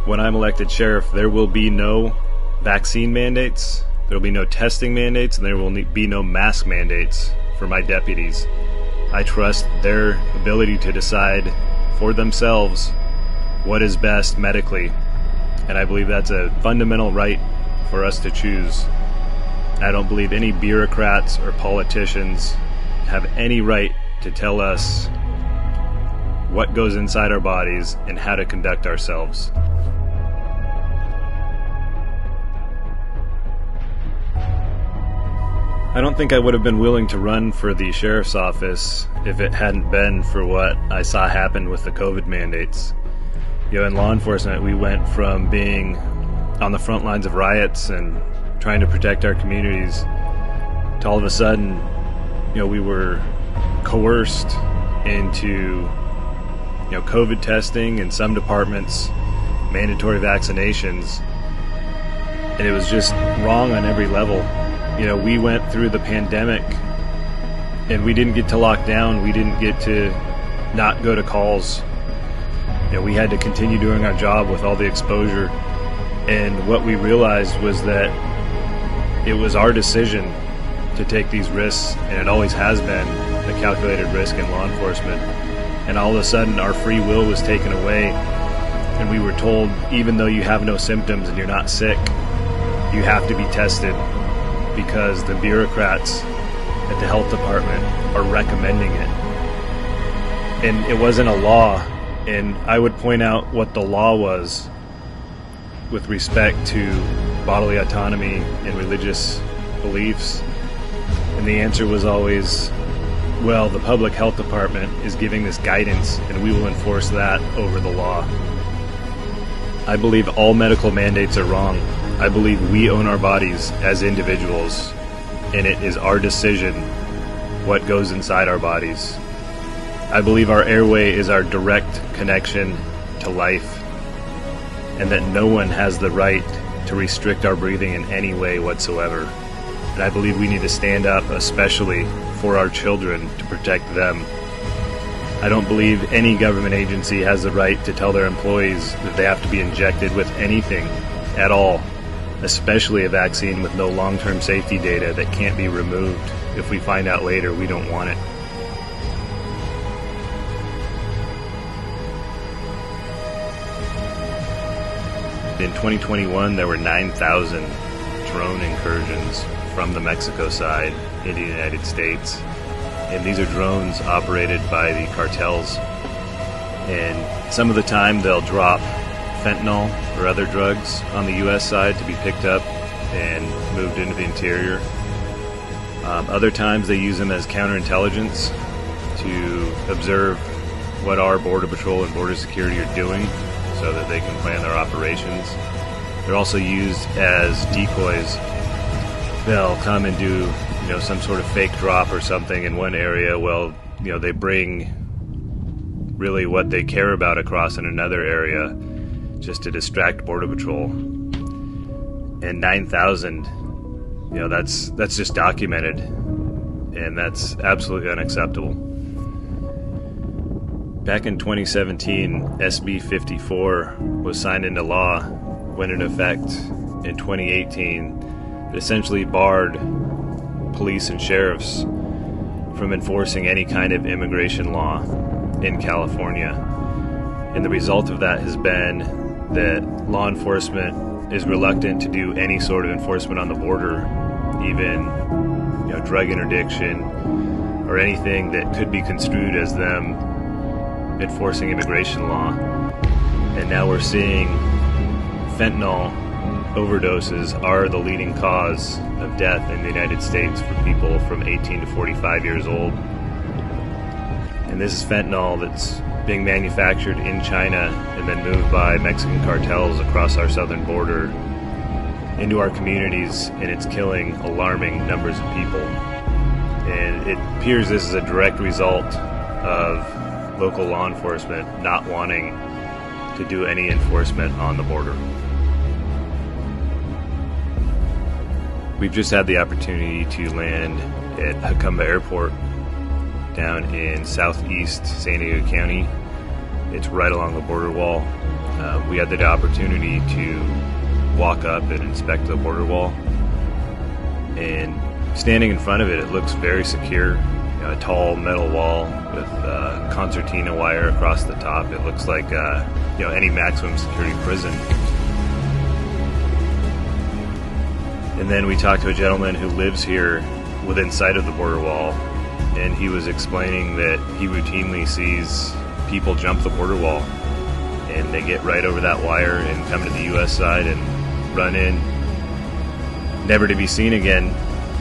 when I'm elected sheriff, there will be no vaccine mandates, there will be no testing mandates, and there will be no mask mandates for my deputies. I trust their ability to decide for themselves what is best medically, and I believe that's a fundamental right for us to choose. I don't believe any bureaucrats or politicians have any right to tell us what goes inside our bodies and how to conduct ourselves. I don't think I would have been willing to run for the sheriff's office if it hadn't been for what I saw happen with the COVID mandates. In law enforcement, we went from being on the front lines of riots and trying to protect our communities to all of a sudden, we were coerced into, COVID testing, in some departments, mandatory vaccinations, and it was just wrong on every level. We went through the pandemic and we didn't get to lock down. We didn't get to not go to calls. We had to continue doing our job with all the exposure. And what we realized was that it was our decision to take these risks, and it always has been a calculated risk in law enforcement. And all of a sudden our free will was taken away, and we were told, even though you have no symptoms and you're not sick, you have to be tested because the bureaucrats at the health department are recommending it. And it wasn't a law, and I would point out what the law was with respect to bodily autonomy and religious beliefs. And the answer was always, well, the public health department is giving this guidance and we will enforce that over the law. I believe all medical mandates are wrong. I believe we own our bodies as individuals, and it is our decision what goes inside our bodies. I believe our airway is our direct connection to life, and that no one has the right to restrict our breathing in any way whatsoever. And I believe we need to stand up, especially for our children, to protect them. I don't believe any government agency has the right to tell their employees that they have to be injected with anything at all, especially a vaccine with no long-term safety data that can't be removed if we find out later we don't want it. In 2021, there were 9,000 drone incursions from the Mexico side into the United States. And these are drones operated by the cartels. And some of the time they'll drop fentanyl or other drugs on the U.S. side to be picked up and moved into the interior. Other times they use them as counterintelligence to observe what our Border Patrol and Border Security are doing so that they can plan their operations. They're also used as decoys. They'll come and do some sort of fake drop or something in one area. Well, they bring really what they care about across in another area just to distract Border Patrol. And 9,000, that's just documented, and that's absolutely unacceptable. Back in 2017, SB 54 was signed into law, went into effect in 2018. It essentially barred police and sheriffs from enforcing any kind of immigration law in California. And the result of that has been that law enforcement is reluctant to do any sort of enforcement on the border, even drug interdiction or anything that could be construed as them enforcing immigration law. And now we're seeing fentanyl overdoses are the leading cause of death in the United States for people from 18 to 45 years old. And this is fentanyl that's being manufactured in China and then moved by Mexican cartels across our southern border into our communities, and it's killing alarming numbers of people. And it appears this is a direct result of local law enforcement not wanting to do any enforcement on the border. We've just had the opportunity to land at Jacumba Airport down in southeast San Diego County. It's right along the border wall. we had the opportunity to walk up and inspect the border wall. And standing in front of it, it looks very secure. A tall metal wall with concertina wire across the top. It looks like any maximum security prison. And then we talked to a gentleman who lives here within sight of the border wall, and he was explaining that he routinely sees people jump the border wall, and they get right over that wire and come to the U.S. side and run in, never to be seen again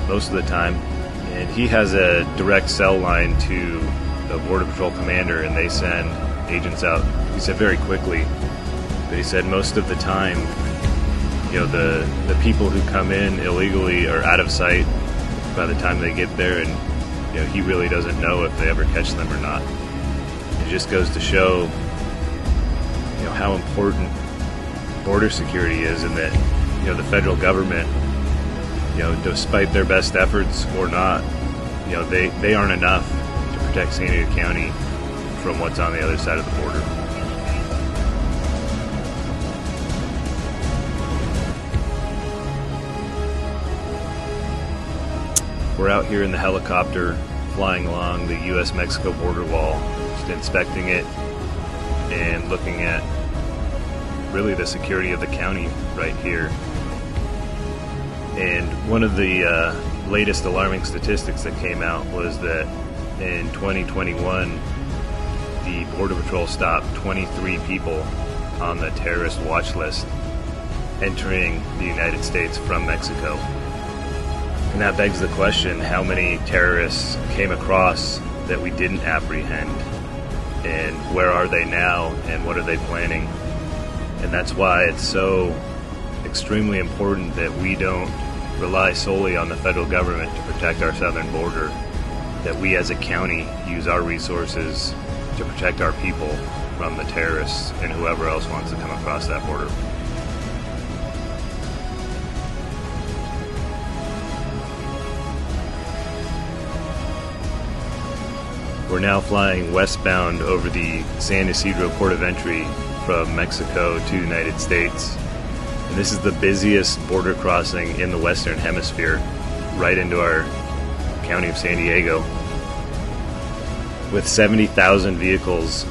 most of the time. And he has a direct cell line to the Border Patrol commander, and they send agents out, he said, very quickly. But he said most of the time, the people who come in illegally are out of sight by the time they get there, and he really doesn't know if they ever catch them or not. It just goes to show how important border security is, and that the federal government, despite their best efforts or not, they aren't enough to protect San Diego County from what's on the other side of the border. We're out here in the helicopter flying along the U.S.-Mexico border wall, just inspecting it and looking at really the security of the county right here. And one of the latest alarming statistics that came out was that in 2021, the Border Patrol stopped 23 people on the terrorist watch list entering the United States from Mexico. And that begs the question, how many terrorists came across that we didn't apprehend? And where are they now, and what are they planning? And that's why it's so extremely important that we don't rely solely on the federal government to protect our southern border, that we as a county use our resources to protect our people from the terrorists and whoever else wants to come across that border. We're now flying westbound over the San Ysidro port of entry from Mexico to the United States. And this is the busiest border crossing in the Western Hemisphere, right into our county of San Diego, with 70,000 vehicles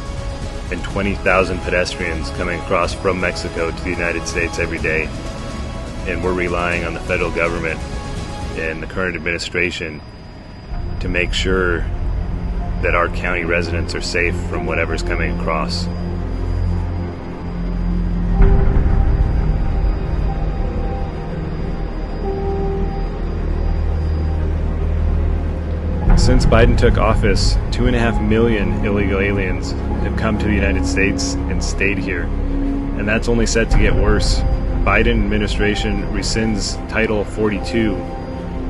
and 20,000 pedestrians coming across from Mexico to the United States every day. And we're relying on the federal government and the current administration to make sure that our county residents are safe from whatever's coming across. Since Biden took office, 2.5 million illegal aliens have come to the United States and stayed here. And that's only set to get worse. Biden administration rescinds Title 42,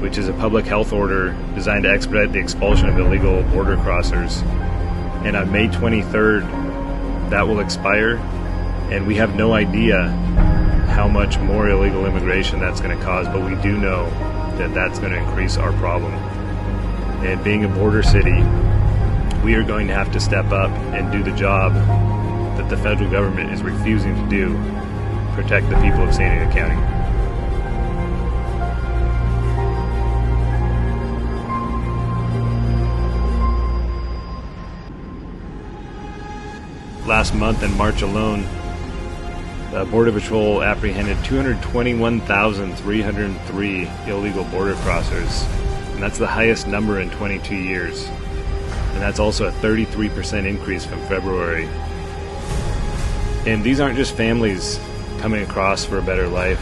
which is a public health order designed to expedite the expulsion of illegal border crossers. And on May 23rd, that will expire, and we have no idea how much more illegal immigration that's going to cause, but we do know that that's going to increase our problem. And being a border city, we are going to have to step up and do the job that the federal government is refusing to do, protect the people of San Diego County. Last month in March alone, the Border Patrol apprehended 221,303 illegal border crossers, and that's the highest number in 22 years. And that's also a 33% increase from February. And these aren't just families coming across for a better life.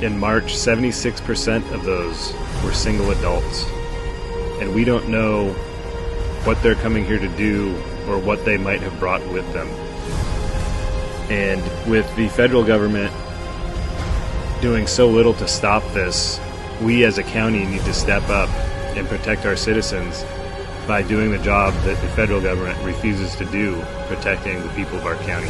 In March, 76% of those were single adults. And we don't know what they're coming here to do or what they might have brought with them. And with the federal government doing so little to stop this, we as a county need to step up and protect our citizens by doing the job that the federal government refuses to do, protecting the people of our county.